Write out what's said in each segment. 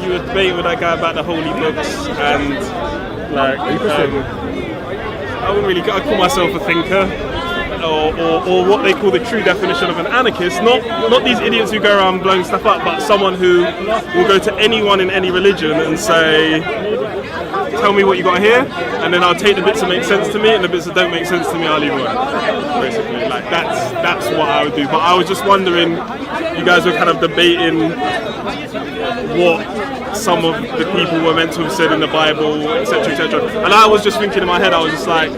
you were debating with that guy about the holy books and like I wouldn't really. I call myself a thinker, or what they call the true definition of an anarchist. Not these idiots who go around blowing stuff up, but someone who will go to anyone in any religion and say, "Tell me what you got here," and then I'll take the bits that make sense to me, and the bits that don't make sense to me, I'll leave alone. Basically, like that's what I would do. But I was just wondering, you guys were kind of debating what some of the people were meant to have said in the Bible, etc., etc. And I was just thinking in my head, I was just like,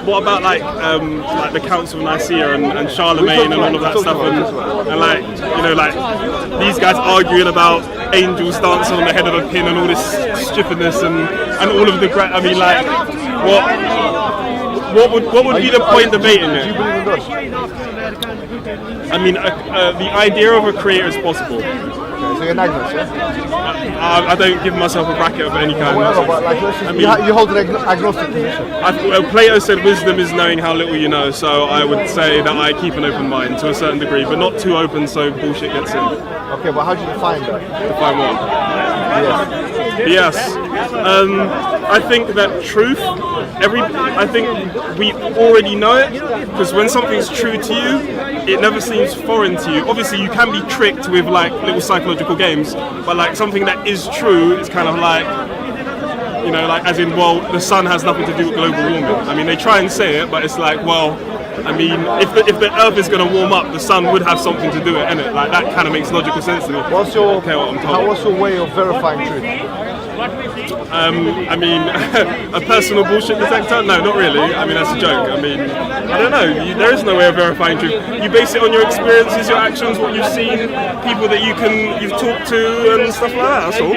what about like the Council of Nicaea and Charlemagne and all of that stuff, and like, you know, like these guys arguing about angels dancing on the head of a pin and all this stupidness and all of the I mean, like, what would be the point debating it? Do you believe in God? I mean, the idea of a creator is possible. So you're an agnostic, yeah? I don't give myself a bracket of any kind. Whatever, but like, you hold an agnostic position. Plato said wisdom is knowing how little you know, so I would say that I keep an open mind to a certain degree, but not too open so bullshit gets in. Okay, but how do you define that? Define what? Yes. I think that truth, I think we already know it, because when something's true to you, it never seems foreign to you. Obviously, you can be tricked with like little psychological games, but like something that is true is kind of like, you know, like as in, well, the sun has nothing to do with global warming. I mean, they try and say it, but it's like, well, I mean, if the Earth is going to warm up, the sun would have something to do with it, innit? Like that kind of makes logical sense to me. What's your way of verifying truth? I mean, a personal bullshit detector? No, not really. I mean, that's a joke. I mean, I don't know. There is no way of verifying truth. You base it on your experiences, your actions, what you've seen, people that you've talked to, and stuff like that. That's all.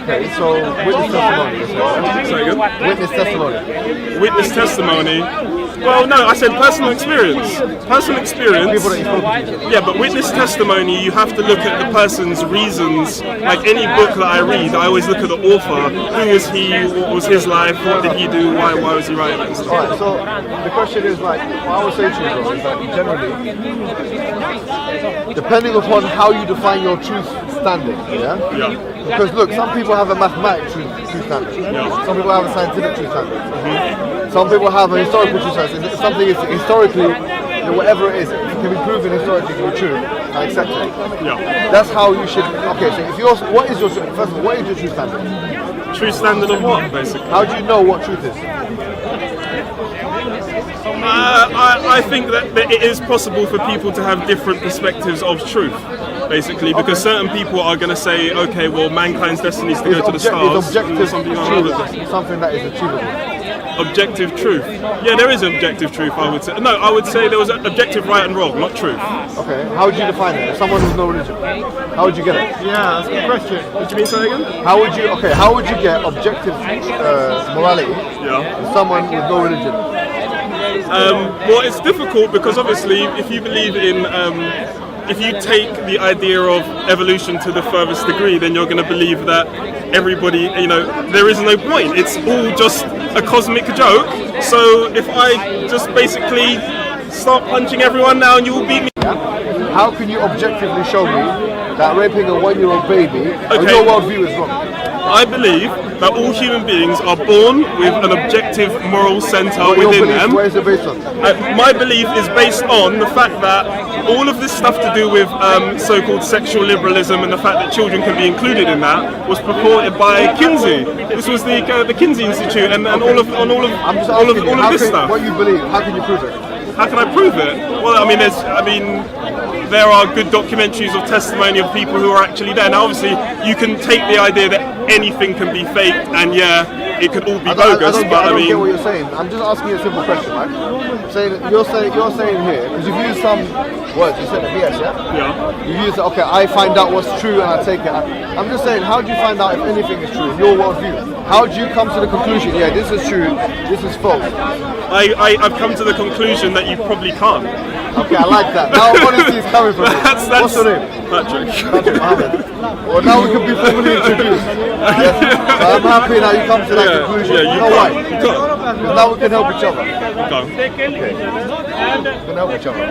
Okay, so witness testimony. Sorry, good? Witness testimony. Witness testimony. Well, no, I said personal experience. Personal experience. People that you spoke to. Yeah, but witness testimony, you have to look at the person's reasons. Like any book that I read, I always look at the author. Who was he? What was his life? What did he do? Why was he writing that stuff? Alright, so the question is, like, what I would say to you, bro, is that generally, depending upon how you define your truth standing, yeah? Because look, some people have a mathematical truth standard. Yeah. Some people have a scientific truth standard. Mm-hmm. Some people have a historical truth standard. If something is historically, you know, whatever it is, it can be proven historically to be true, I accept it. Yeah. That's how you should. Okay, so if yours, what is your truth standard? True standard of what, basically? How do you know what truth is? I think that it is possible for people to have different perspectives of truth, basically, because certain people are going to say, okay, well, mankind's destiny is to go to the stars. Is objective something that is achievable? Objective truth. Yeah, there is objective truth, I would say. No, I would say there was objective right and wrong, not truth. Okay, how would you define it? If someone who's no religion, how would you get it? Yeah, that's a good question. What do you mean, say again? How would you get objective morality from someone with no religion? Well, it's difficult because obviously if you believe in, if you take the idea of evolution to the furthest degree, then you're going to believe that everybody, you know, there is no point. It's all just a cosmic joke. So if I just basically start punching everyone now and you will beat me. Yeah? How can you objectively show me that raping a 1-year-old baby on your worldview is wrong? I believe that all human beings are born with an objective moral centre within them. Where is it based on? My belief is based on the fact that all of this stuff to do with so-called sexual liberalism and the fact that children can be included in that was purported by Kinsey. This was the Kinsey Institute and all of this stuff. What you believe? How can you prove it? How can I prove it? Well, there are good documentaries of testimony of people who are actually there. Now, obviously, you can take the idea that anything can be faked, and yeah, it could all be bogus. I don't get what you're saying. I'm just asking you a simple question, right? You're saying here, because you've used some words. You said BS, yeah? Yeah. You used, okay, I find out what's true and I take it. I'm just saying, how do you find out if anything is true in your worldview? How do you come to the conclusion? Yeah, this is true. This is false. I've come to the conclusion that you probably can't. Okay, I like that. Now honesty is coming from you. What's your name? Patrick. Mohammed. Well, now we can be formally introduced. Yes. So I'm happy now you come to that conclusion. Yeah, you know why? Because now we can help each other. Okay. We can help each other.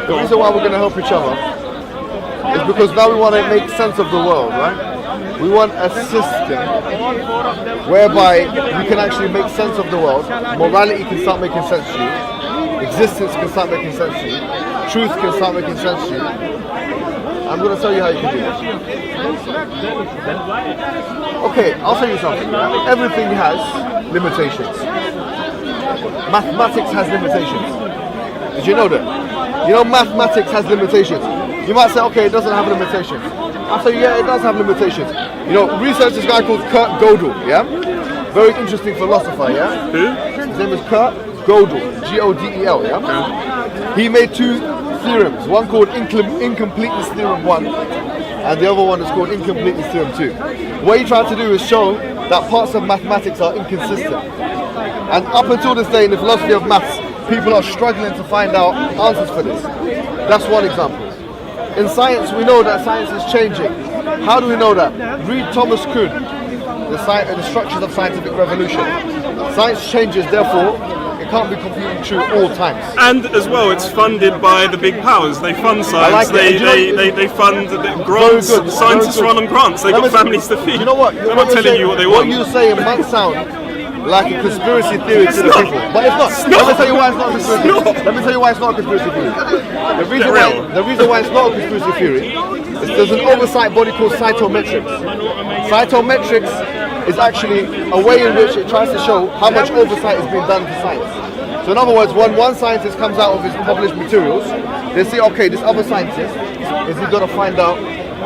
The reason why we're going to help each other is because now we want to make sense of the world, right? We want a system whereby we can actually make sense of the world. Morality can start making sense to you. Existence can start making sense to you. Truth can start making sense to you. I'm going to tell you how you can do this. Okay, I'll tell you something. Everything has limitations. Mathematics has limitations. Did you know that? You know mathematics has limitations. You might say, okay, it doesn't have limitations. I'll say, yeah, it does have limitations. You know, research this guy called Kurt Gödel, yeah? Very interesting philosopher, yeah? Who? His name is Kurt Gödel, G-O-D-E-L, yeah? He made two theorems, one called Incompleteness Theorem 1, and the other one is called Incompleteness Theorem 2. What he tried to do is show that parts of mathematics are inconsistent. And up until this day in the philosophy of maths, people are struggling to find out answers for this. That's one example. In science, we know that science is changing. How do we know that? Read Thomas Kuhn, the structures of scientific revolution. Science changes, therefore, it can't be completely true at all times. And as well, it's funded by the big powers. They fund science. They fund the grants. Scientists run on grants. They've got families to feed. You know what? They're not telling you what they want. What you say might sound like a conspiracy theory to the people, but it's not. Let me tell you why it's not a conspiracy theory. Let me tell you why it's not a conspiracy theory. The reason why it's not a conspiracy theory is there's an oversight body called cytometrics. Cytometrics is actually a way in which it tries to show how much oversight is being done to science. So in other words, when one scientist comes out of his published materials, they say, okay, this other scientist, is he going to find out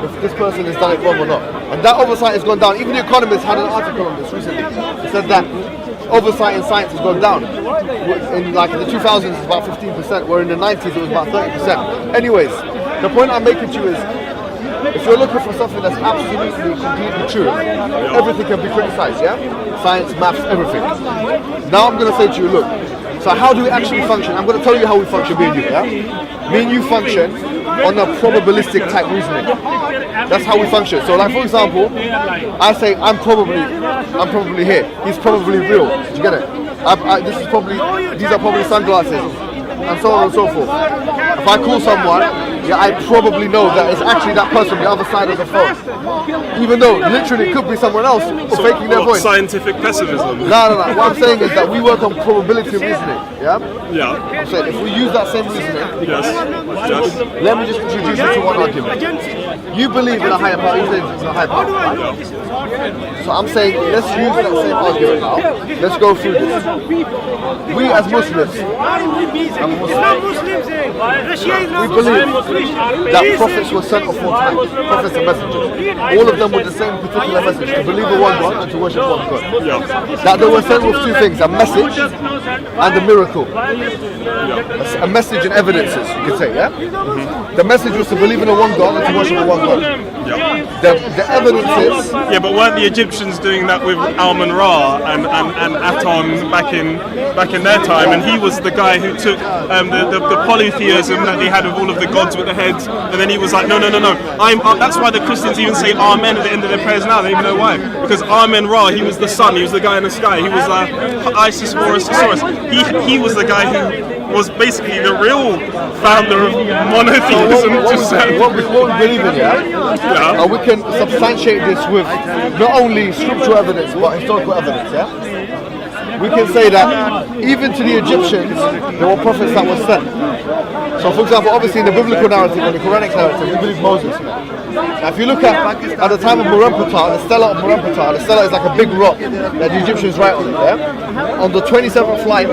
if this person has done it wrong or not? And that oversight has gone down. Even The Economist had an article on this recently. It said that oversight in science has gone down. In like in the 2000s, it's about 15%, where in the 90s it was about 30%. Anyways, the point I'm making to you is, if you're looking for something that's absolutely, completely true, everything can be criticized, yeah? Science, maths, everything. Now I'm going to say to you, look, so how do we actually function? I'm going to tell you how we function, me and you, yeah? Me and you function on a probabilistic type reasoning. That's how we function. So like, for example, I say, I'm probably here. He's probably real. Did you get it? These are probably sunglasses. And so on and so forth. If I call someone, yeah, I probably know that it's actually that person on the other side of the phone. Even though literally it could be someone else faking their voice. Scientific pessimism. No. What I'm saying is that we work on probability reasoning. Yeah? Yeah. I'm saying if we use that same reasoning, Yes. let me just introduce you to one argument. You believe in a higher power, you say it's a higher power, right? So I'm saying, let's use that same argument now. Let's go through this. We as Muslims, we believe that prophets were sent of all time, prophets and messengers. All of them with the same particular message, to believe in one God and to worship one God. That they were sent with two things, a message and a miracle. A message and evidences, you could say, yeah? The message was to believe in a one God and to worship a one God. The evidences... Yeah, but weren't the Egyptians doing that with Amun-Ra and Aton back in their time? And he was the guy who took the polytheism that they had with all of the gods with the heads, and then he was like, no. That's why the Christians even say Amen at the end of their prayers now. They don't even know why. Because Amun-Ra, he was the sun, he was the guy in the sky, he was Isis, Horus, Osiris. He was the guy who was basically the real founder of monotheism. What we believe in, and we can substantiate this with not only scriptural evidence but historical evidence, we can say that even to the Egyptians there were prophets that were sent. So for example, obviously in the biblical narrative and the Quranic narrative we believe Moses. Now if you look at the time of Murempata, the Stela of Murempata, the Stela is like a big rock that the Egyptians write on it, On the 27th line,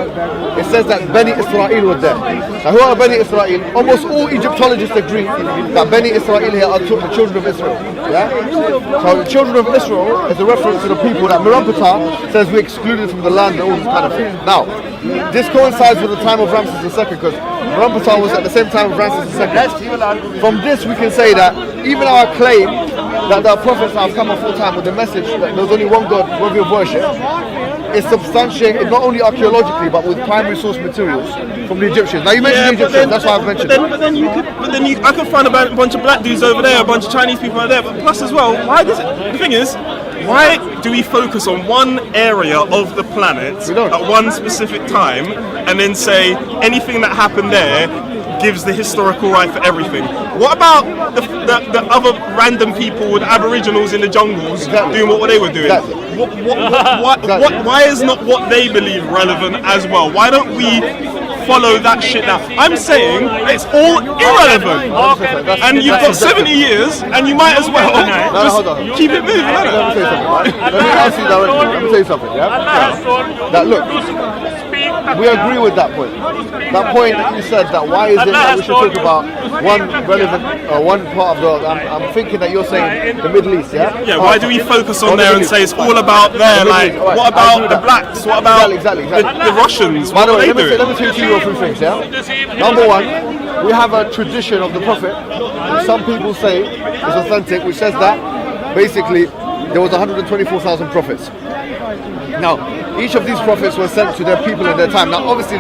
it says that Beni Israel were there. Now who are Beni Israel? Almost all Egyptologists agree that Beni Israel here are the children of Israel. So the children of Israel is a reference to the people that Murempata says we excluded from the land and all this kind of thing. Now, this coincides with the time of Ramses II because Murempata was at the same time of Ramses II. From this we can say that even our claim that there are prophets that have come of full time with the message that there's only one God worthy of worship is substantiated not only archaeologically but with primary source materials from the Egyptians. Now you mentioned the Egyptians, that's why I've mentioned it. But then I could find a bunch of black dudes over there, a bunch of Chinese people over there, but plus as well, the thing is, why do we focus on one area of the planet at one specific time and then say anything that happened there gives the historical right for everything. What about the other random people with Aboriginals in the jungles doing what they were doing? Why is not what they believe relevant as well? Why don't we follow that shit now? I'm saying it's all irrelevant, and you've got 70 years, and you might as well just keep it moving. Let me say something, right? Let me ask you directly. Let me say something, yeah? That look, we agree with that point. That point that you said, that why is it that we should talk about one relevant, one part of the world? I'm thinking that you're saying the Middle East, yeah? Yeah, why do we focus on there and say it's all about there? Like, what about the blacks? What about the Russians? By the way, let me say to you a few things, yeah? Number one, we have a tradition of the Prophet, which some people say is authentic, which says that basically there was 124,000 prophets. Now, each of these prophets were sent to their people in their time. Now, obviously,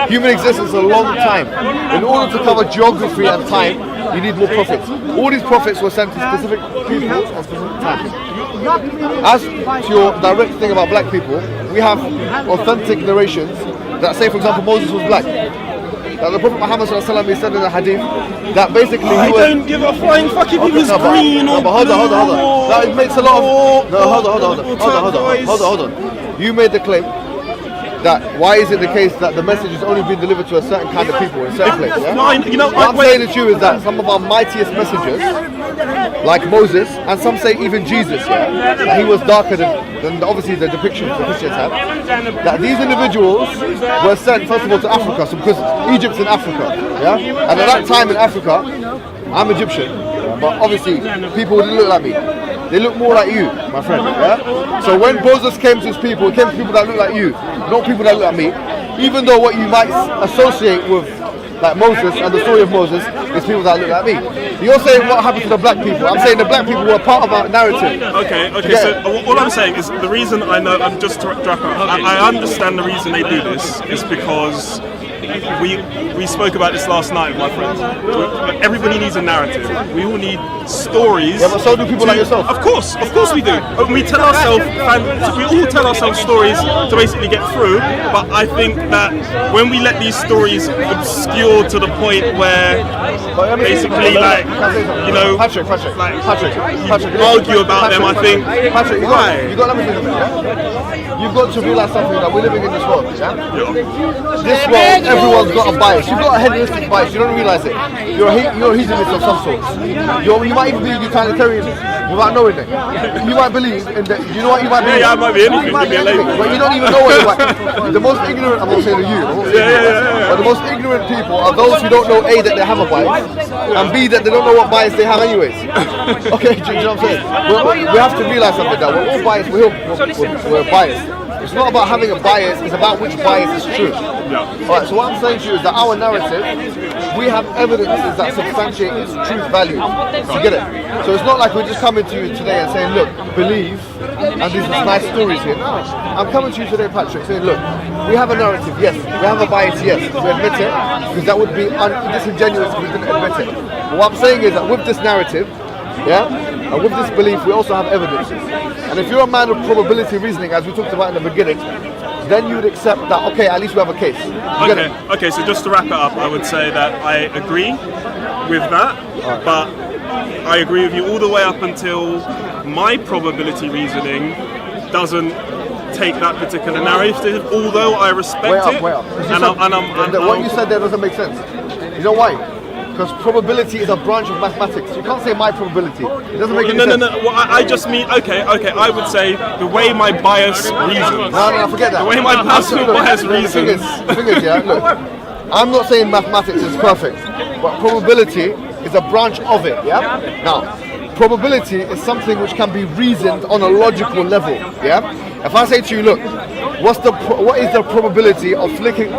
human existence is a long time. In order to cover geography and time, you need more prophets. All these prophets were sent to specific people at specific times. As to your direct thing about black people, we have authentic narrations that say, for example, Moses was black. That the Prophet Muhammad ﷺ said in the hadith that basically I don't give a flying fuck if he was green or but hold on. That makes a lot of hold on. You made the claim that why is it the case that the message is only being delivered to a certain kind of people in a certain place? Yeah? Fine, you know what I'm saying to you is that some of our mightiest messengers, like Moses, and some say even Jesus, that he was darker than obviously the depictions the Christians have, that these individuals were sent first of all to Africa, so because Egypt's in Africa, and at that time in Africa, I'm Egyptian, but obviously people didn't look like me. They look more like you, my friend. So when Moses came to his people, it came to people that look like you, not people that look like me. Even though what you might associate with like Moses and the story of Moses is people that look like me. You're saying what happened to the black people. I'm saying the black people were part of our narrative. Okay. So all I'm saying is the reason I know, I'm just to wrap up, I understand the reason they do this is because we spoke about this last night, my friends. Everybody needs a narrative. We all need stories. Yeah, but so do people like yourself. Of course we do. We tell ourselves, we all tell ourselves stories to basically get through. But I think that when we let these stories obscure to the point where basically, like, you know, Patrick, argue about them, I think. Patrick, you've got to realize something, that we're living in this world. This world, everyone's got a bias. You've got a hedonistic bias. You don't realize it. You're a hedonist of some sort. You might even be a utilitarian without knowing it. You might believe in that. You know what you might believe? Yeah, I might be anything. But you don't even know what you're like. The most ignorant, I'm not saying to you, but the most ignorant people are those who don't know A, that they have a bias, and B, that they don't know what bias they have anyways. Okay, do you know what I'm saying? We have to realize something, that we're all biased. We're biased. It's not about having a bias, it's about which bias is true. Alright, so what I'm saying to you is that our narrative, we have evidences that substantiate its truth value. You get it? So it's not like we're just coming to you today and saying, look, believe, and these are nice stories here. No, I'm coming to you today, Patrick, saying, look, we have a narrative, yes. We have a bias, yes. We admit it, because that would be disingenuous if we didn't admit it. But what I'm saying is that with this narrative, and with this belief, we also have evidences. And if you're a man of probability reasoning, as we talked about in the beginning, then you would accept that, okay, at least we have a case. Okay, so just to wrap it up, I would say that I agree with that, but I agree with you all the way up until my probability reasoning doesn't take that particular narrative, although I respect it. What you said there doesn't make sense. You know why? Because probability is a branch of mathematics. You can't say my probability. It doesn't make any sense. No. Well, I just mean, okay. I would say the way my bias reasons. No, forget that. The way my personal bias reasons. The thing is, look, I'm not saying mathematics is perfect, but probability is a branch of it, Now, probability is something which can be reasoned on a logical level, If I say to you, look, what is the probability of flipping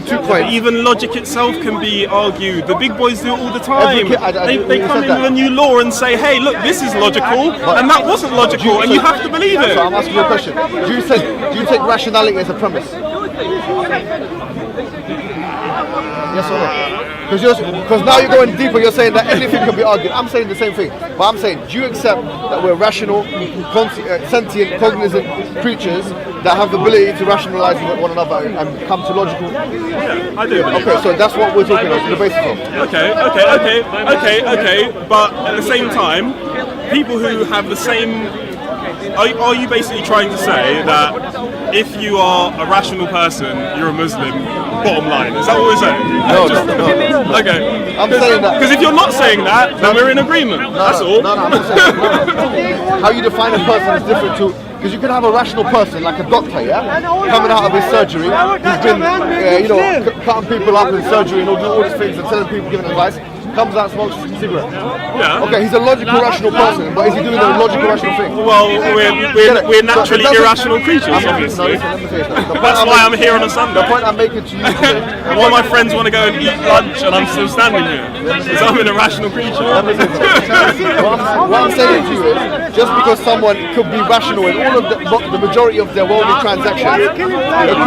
2 coins? Even logic itself can be argued. The big boys do it all the time. They come in with a new law and say, hey, look, this is logical, and that wasn't logical, and you have to believe it. So I'm asking you a question. Do you take rationality as a premise? Yes or no? Because now you're going deeper. You're saying that anything can be argued. I'm saying the same thing, but I'm saying, do you accept that we're rational, sentient, cognizant creatures that have the ability to rationalize with one another and come to logical? Yeah, I do. Okay, so that's what we're talking about. The basis of. Okay. But at the same time, people who have the same. Are you basically trying to say that if you are a rational person, you're a Muslim? Bottom line, is that what we're saying? No. Okay. I'm saying that. Because if you're not saying that, then we're in agreement. That's all. No, I'm not saying how you define a person is different to. Because you can have a rational person, like a doctor, yeah, coming out of his surgery, who's been, cutting people up in surgery and all these things and telling people, giving advice. Comes out, smokes a cigarette. Yeah. Okay, he's a logical, rational person, but is he doing a logical, rational thing? Well, we're naturally irrational creatures, obviously. That's why I'm here on a Sunday. The point I'm making to you today. All my friends want to go and eat lunch, and I'm still standing here because I'm an irrational creature. What I'm saying to you is, just because someone could be rational in all of the majority of their worldly transactions, it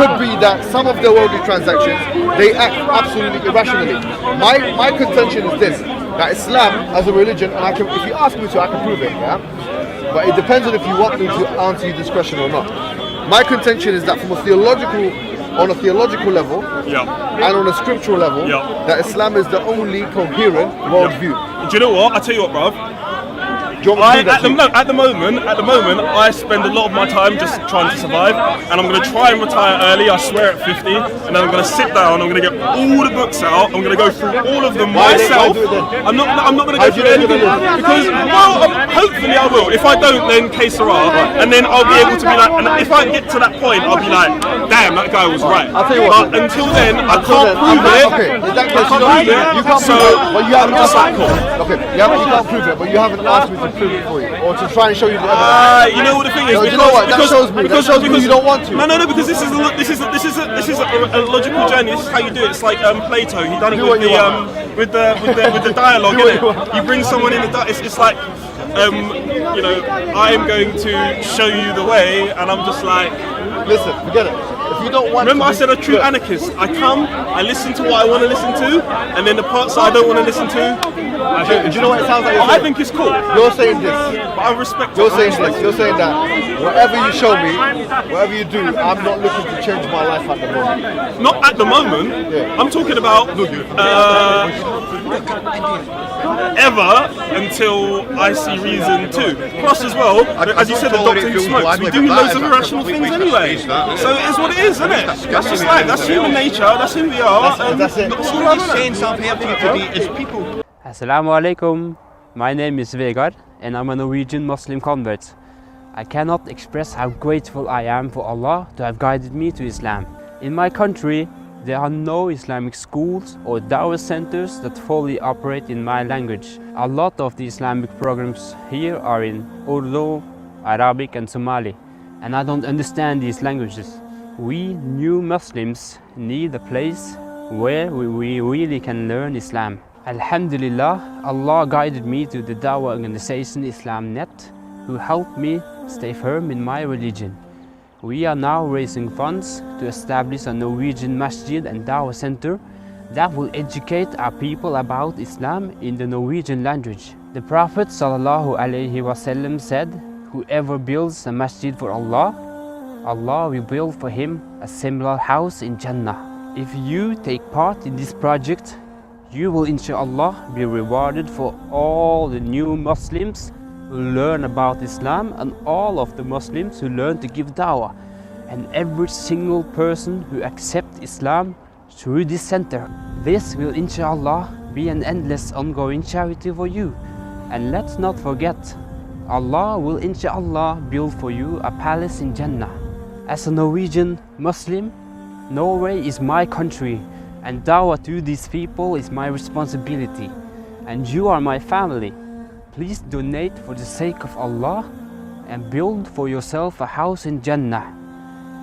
could be that some of their worldly transactions they act absolutely irrationally. My contention is this: that Islam as a religion, and if you ask me to, I can prove it. Yeah, but it depends on if you want me to answer this question or not. My contention is that on a theological level, and on a scriptural level, that Islam is the only coherent worldview. Do you know what? I tell you what, bruv. At the moment, I spend a lot of my time just trying to survive, and I'm going to try and retire early. I swear at 50, and then I'm going to sit down. I'm going to get all the books out. I'm going to go through all of them myself. I'm not going to go through anything because, hopefully I will. If I don't, then que sera, and then I'll be able to be like. And if I get to that point, I'll be like, damn, that guy was right. I'll tell you what. But until then, I can't prove it. Okay, in that case, you can't prove it. But you haven't asked me. Okay, you can't prove it, but you haven't asked me to prove it for you, or to try and show you the evidence. You know what the thing is? No, you know what? That shows me. That shows me you don't want to. No, because this is a logical journey. This is how you do it. It's like Plato. He done it with the dialogue. Innit? You bring someone in the dialogue. It's like I am going to show you the way, and I'm just like, listen, forget it. If you don't want remember I said a true anarchist. I come, I listen to what I want to listen to, and then the parts that I don't want to listen to. Do you know what it sounds like? I think it's cool. You're saying this. But I respect You're saying this. You're saying that. Whatever you show me, whatever you do, I'm not looking to change my life at the moment. Not at the moment. Yeah. I'm talking about ever until I see reason to. Plus as well, as you said, the doctor who smokes, we do loads of irrational things anyway. So it is what it is, isn't it? That's just life. That's human nature. That's who we are. That's it. That's all I'm saying something here to be as people. Assalamu alaikum. My name is Vegard and I'm a Norwegian Muslim convert. I cannot express how grateful I am for Allah to have guided me to Islam. In my country, there are no Islamic schools or dawah centers that fully operate in my language. A lot of the Islamic programs here are in Urdu, Arabic and Somali, and I don't understand these languages. We new Muslims need a place where we really can learn Islam. Alhamdulillah, Allah guided me to the dawah organization IslamNet, who helped me stay firm in my religion. We are now raising funds to establish a Norwegian masjid and dawah center that will educate our people about Islam in the Norwegian language. The Prophet ﷺ said, whoever builds a masjid for Allah, Allah will build for him a similar house in Jannah. If you take part in this project, you will inshallah be rewarded for all the new Muslims who learn about Islam and all of the Muslims who learn to give dawah, and every single person who accepts Islam through this center. This will inshallah be an endless ongoing charity for you. And let's not forget, Allah will inshallah build for you a palace in Jannah. As a Norwegian Muslim, Norway is my country, and dawah to these people is my responsibility. And you are my family. Please donate for the sake of Allah and build for yourself a house in Jannah.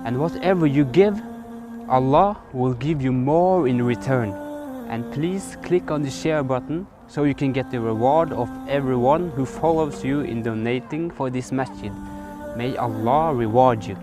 And whatever you give, Allah will give you more in return. And please click on the share button so you can get the reward of everyone who follows you in donating for this masjid. May Allah reward you.